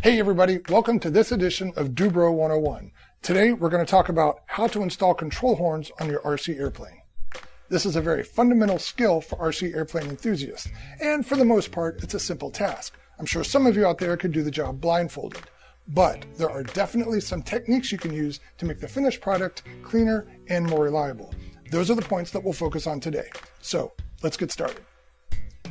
Hey everybody, welcome to this edition of Dubro 101. Today we're going to talk about how to install control horns on your RC airplane. This is a very fundamental skill for RC airplane enthusiasts, and for the most part it's a simple task. I'm sure some of you out there could do the job blindfolded, but there are definitely some techniques you can use to make the finished product cleaner and more reliable. Those are the points that we'll focus on today. So let's get started.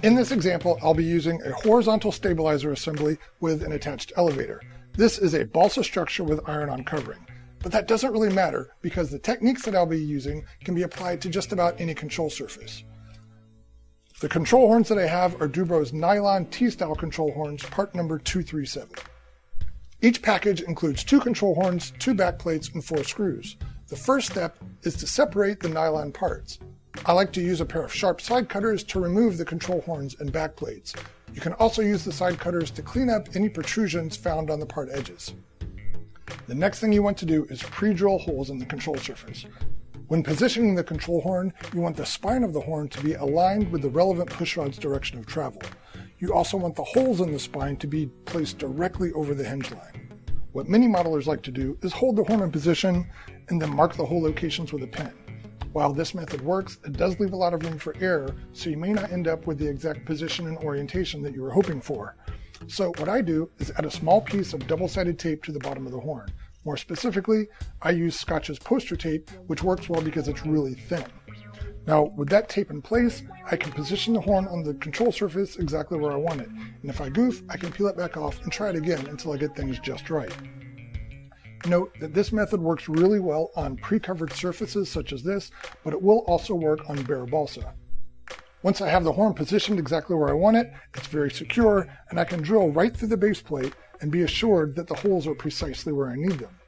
In this example, I'll be using a horizontal stabilizer assembly with an attached elevator. This is a balsa structure with iron-on covering, but that doesn't really matter because the techniques that I'll be using can be applied to just about any control surface. The control horns that I have are Dubro's nylon T-style control horns, part number 237. Each package includes 2 control horns, 2 back plates, and 4 screws. The first step is to separate the nylon parts. I like to use a pair of sharp side cutters to remove the control horns and back plates. You can also use the side cutters to clean up any protrusions found on the part edges. The next thing you want to do is pre-drill holes in the control surface. When positioning the control horn, you want the spine of the horn to be aligned with the relevant pushrod's direction of travel. You also want the holes in the spine to be placed directly over the hinge line. What many modelers like to do is hold the horn in position and then mark the hole locations with a pen. While this method works, it does leave a lot of room for error, so you may not end up with the exact position and orientation that you were hoping for. So what I do is add a small piece of double-sided tape to the bottom of the horn. More specifically, I use Scotch's poster tape, which works well because it's really thin. Now, with that tape in place, I can position the horn on the control surface exactly where I want it. And if I goof, I can peel it back off and try it again until I get things just right. Note that this method works really well on pre-covered surfaces such as this, but it will also work on bare balsa. Once I have the horn positioned exactly where I want it, it's very secure, and I can drill right through the base plate and be assured that the holes are precisely where I need them.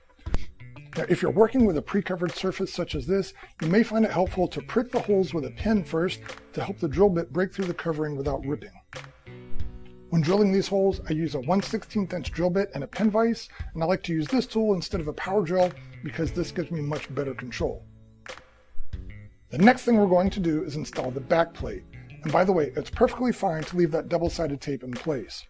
Now, if you're working with a pre-covered surface such as this, you may find it helpful to prick the holes with a pin first to help the drill bit break through the covering without ripping. When drilling these holes, I use a 1/16 inch drill bit and a pin vise, and I like to use this tool instead of a power drill because this gives me much better control. The next thing we're going to do is install the back plate. And by the way, it's perfectly fine to leave that double-sided tape in place.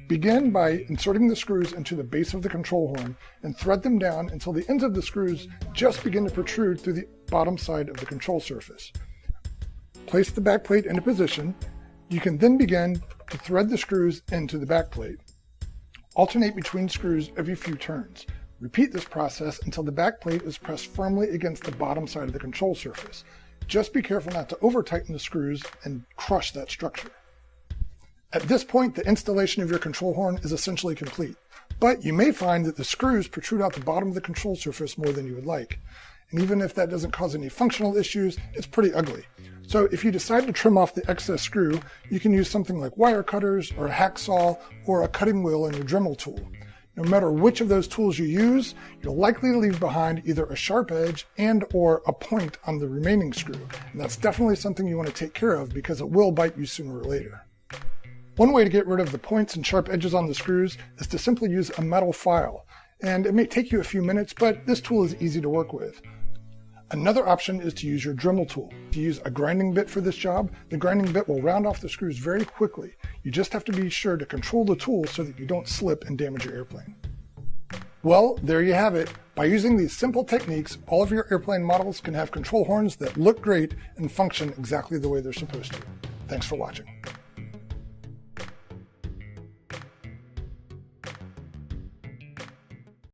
Begin by inserting the screws into the base of the control horn and thread them down until the ends of the screws just begin to protrude through the bottom side of the control surface. Place the back plate into position. You can then begin to thread the screws into the back plate. Alternate between screws every few turns. Repeat this process until the back plate is pressed firmly against the bottom side of the control surface. Just be careful not to over-tighten the screws and crush that structure. At this point, the installation of your control horn is essentially complete, but you may find that the screws protrude out the bottom of the control surface more than you would like. And even if that doesn't cause any functional issues, it's pretty ugly. So if you decide to trim off the excess screw, you can use something like wire cutters or a hacksaw or a cutting wheel in your Dremel tool. No matter which of those tools you use, you'll likely leave behind either a sharp edge and or a point on the remaining screw. And that's definitely something you want to take care of because it will bite you sooner or later. One way to get rid of the points and sharp edges on the screws is to simply use a metal file. And it may take you a few minutes, but this tool is easy to work with. Another option is to use your Dremel tool. To use a grinding bit for this job, the grinding bit will round off the screws very quickly. You just have to be sure to control the tool so that you don't slip and damage your airplane. Well, there you have it. By using these simple techniques, all of your airplane models can have control horns that look great and function exactly the way they're supposed to. Thanks for watching.